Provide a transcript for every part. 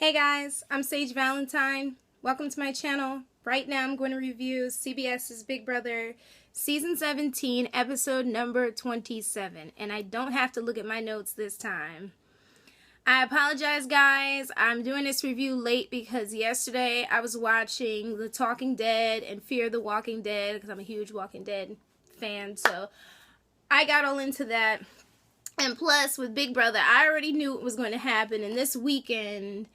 Hey guys, I'm Sage Valentine. Welcome to my channel. Right now I'm going to review CBS's Big Brother Season 17, Episode number 27. And I don't have to look at my notes this time. I apologize guys, I'm doing this review late because yesterday I was watching The Talking Dead and Fear the Walking Dead because I'm a huge Walking Dead fan. So I got all into that. And plus with Big Brother, I already knew what was going to happen. And this weekend,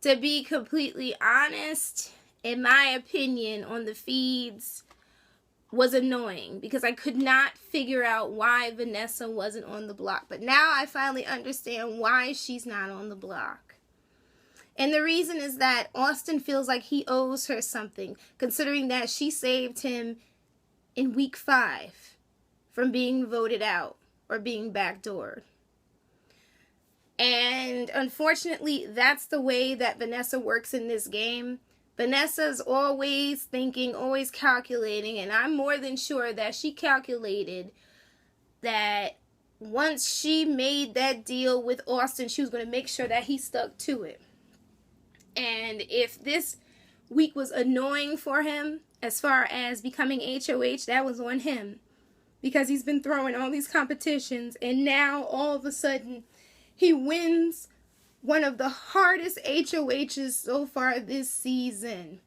to be completely honest, in my opinion, on the feeds was annoying because I could not figure out why Vanessa wasn't on the block. But now I finally understand why she's not on the block. And the reason is that Austin feels like he owes her something, considering that she saved him in week 5 from being voted out or being backdoored. And unfortunately, that's the way that Vanessa works in this game. Vanessa's always thinking, always calculating, and I'm more than sure that she calculated that once she made that deal with Austin, she was going to make sure that he stuck to it. And if this week was annoying for him, as far as becoming HOH, that was on him. Because he's been throwing all these competitions, and now all of a sudden he wins one of the hardest HOHs so far this season.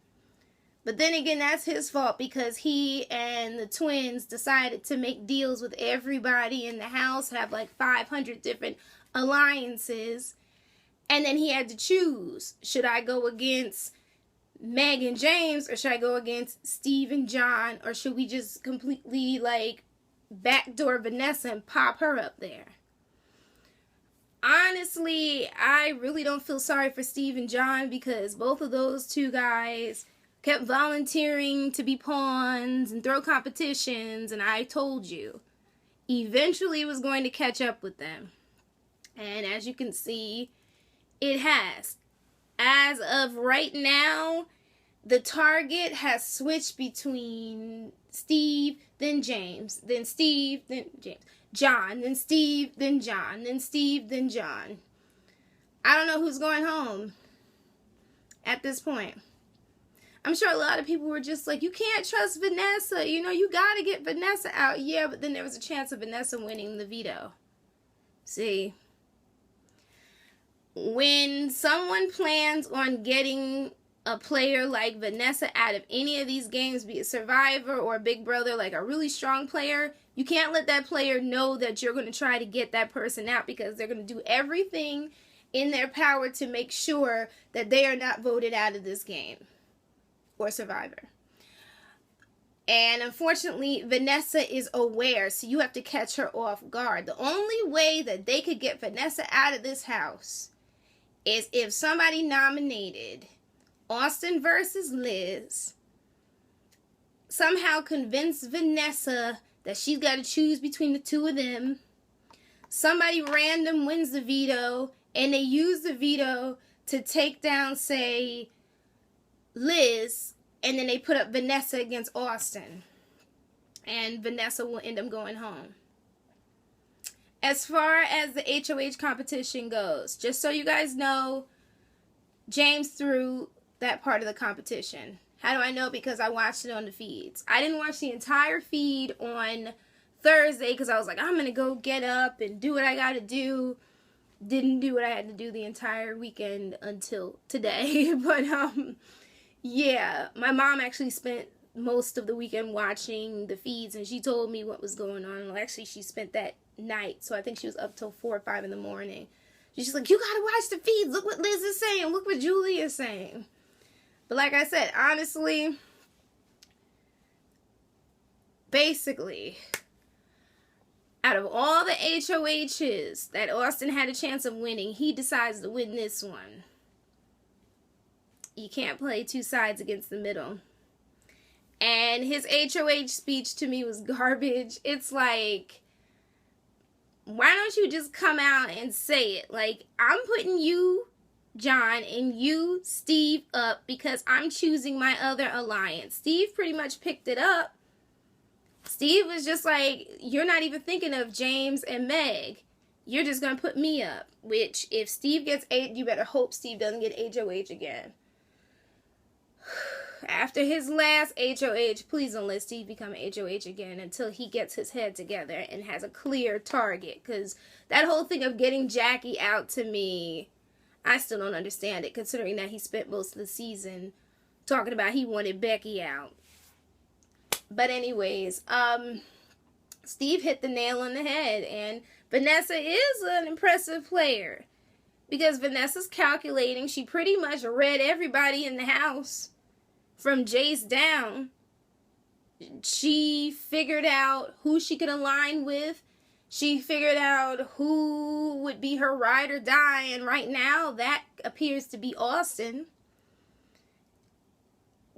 But then again, that's his fault because he and the twins decided to make deals with everybody in the house, have like 500 different alliances. And then he had to choose. Should I go against Meg and James, or should I go against Steve and John? Or should we just completely like backdoor Vanessa and pop her up there? Honestly, I really don't feel sorry for Steve and John because both of those two guys kept volunteering to be pawns and throw competitions, and I told you, eventually it was going to catch up with them. And as you can see, it has. As of right now, the target has switched between Steve, then James, then Steve, then James. John, then Steve, then John, then Steve, then John. I don't know who's going home at this point. I'm sure a lot of people were just like, you can't trust Vanessa. You know, you got to get Vanessa out. Yeah, but then there was a chance of Vanessa winning the veto. See, when someone plans on getting a player like Vanessa out of any of these games, be it Survivor or Big Brother, like a really strong player, you can't let that player know that you're going to try to get that person out because they're going to do everything in their power to make sure that they are not voted out of this game or Survivor. And unfortunately, Vanessa is aware, so you have to catch her off guard. The only way that they could get Vanessa out of this house is if somebody nominated Austin versus Liz somehow convinced Vanessa that she's got to choose between the two of them. Somebody random wins the veto, and they use the veto to take down, say, Liz, and then they put up Vanessa against Austin. And Vanessa will end up going home. As far as the HOH competition goes, just so you guys know, James threw that part of the competition. How do I know? Because I watched it on the feeds. I didn't watch the entire feed on Thursday because I was like, I'm going to go get up and do what I got to do. Didn't do what I had to do the entire weekend until today. But, yeah, my mom actually spent most of the weekend watching the feeds, and she told me what was going on. Well, actually, she spent that night, so I think she was up till 4 or 5 in the morning. She's just like, you got to watch the feeds. Look what Liz is saying. Look what Julie is saying. But like I said, honestly, basically, out of all the HOHs that Austin had a chance of winning, he decides to win this one. You can't play two sides against the middle. And his HOH speech to me was garbage. It's like, why don't you just come out and say it? Like, I'm putting you, John, and you, Steve, up because I'm choosing my other alliance. Steve pretty much picked it up. Steve was just like, you're not even thinking of James and Meg. you're just going to put me up. Which, if Steve gets you better hope Steve doesn't get HOH again. After his last HOH, please don't let Steve become HOH again until he gets his head together and has a clear target. Because that whole thing of getting Jackie out, to me, I still don't understand it, considering that he spent most of the season talking about he wanted Becky out. But anyways, Steve hit the nail on the head, and Vanessa is an impressive player. Because Vanessa's calculating. She pretty much read everybody in the house from Jace down. She figured out who she could align with. She figured out who would be her ride or die. And right now, that appears to be Austin.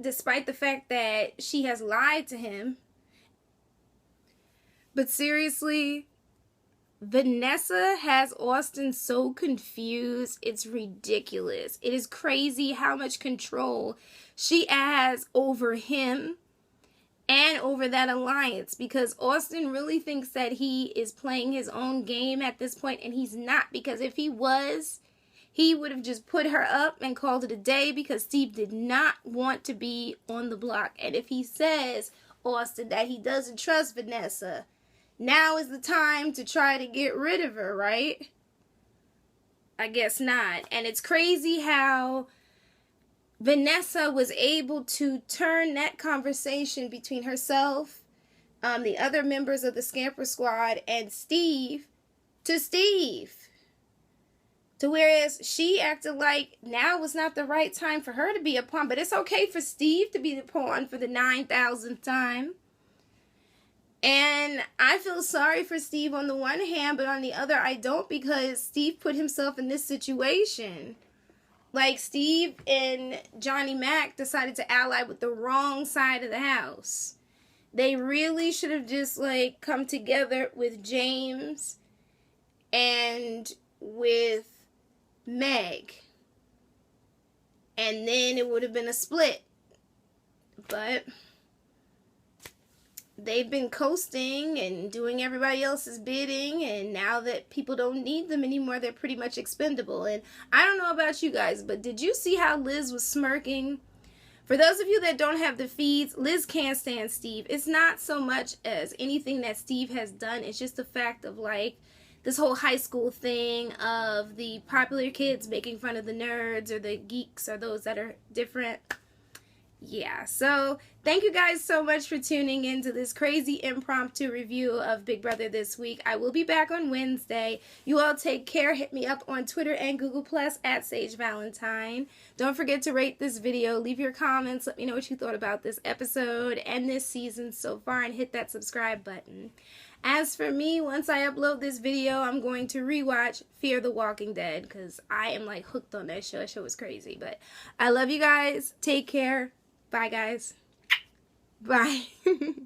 Despite the fact that she has lied to him. But seriously, Vanessa has Austin so confused, it's ridiculous. It is crazy how much control she has over him and over that alliance, because Austin really thinks that he is playing his own game at this point, and he's not, because if he was, he would have just put her up and called it a day, because Steve did not want to be on the block. And if he says, Austin, that he doesn't trust Vanessa, now is the time to try to get rid of her, right? I guess not. And it's crazy how Vanessa was able to turn that conversation between herself, the other members of the Scamper Squad, and Steve, to whereas she acted like now was not the right time for her to be a pawn. But it's okay for Steve to be the pawn for the 9,000th time. And I feel sorry for Steve on the one hand, but on the other I don't, because Steve put himself in this situation. Like, Steve and Johnny Mac decided to ally with the wrong side of the house. They really should have just, like, come together with James and with Meg. And then it would have been a split. But they've been coasting and doing everybody else's bidding, and now that people don't need them anymore, they're pretty much expendable. And I don't know about you guys, but did you see how Liz was smirking? For those of you that don't have the feeds, Liz can't stand Steve. It's not so much as anything that Steve has done. It's just the fact of, like, this whole high school thing of the popular kids making fun of the nerds or the geeks or those that are different. Yeah, so thank you guys so much for tuning into this crazy impromptu review of Big Brother this week. I will be back on Wednesday. You all take care. Hit me up on Twitter and Google Plus at Sage Valentine. Don't forget to rate this video. Leave your comments. Let me know what you thought about this episode and this season so far, and hit that subscribe button. As for me, once I upload this video, I'm going to rewatch Fear the Walking Dead, because I am, like, hooked on that show. That show is crazy. But I love you guys. Take care. Bye, guys. Bye.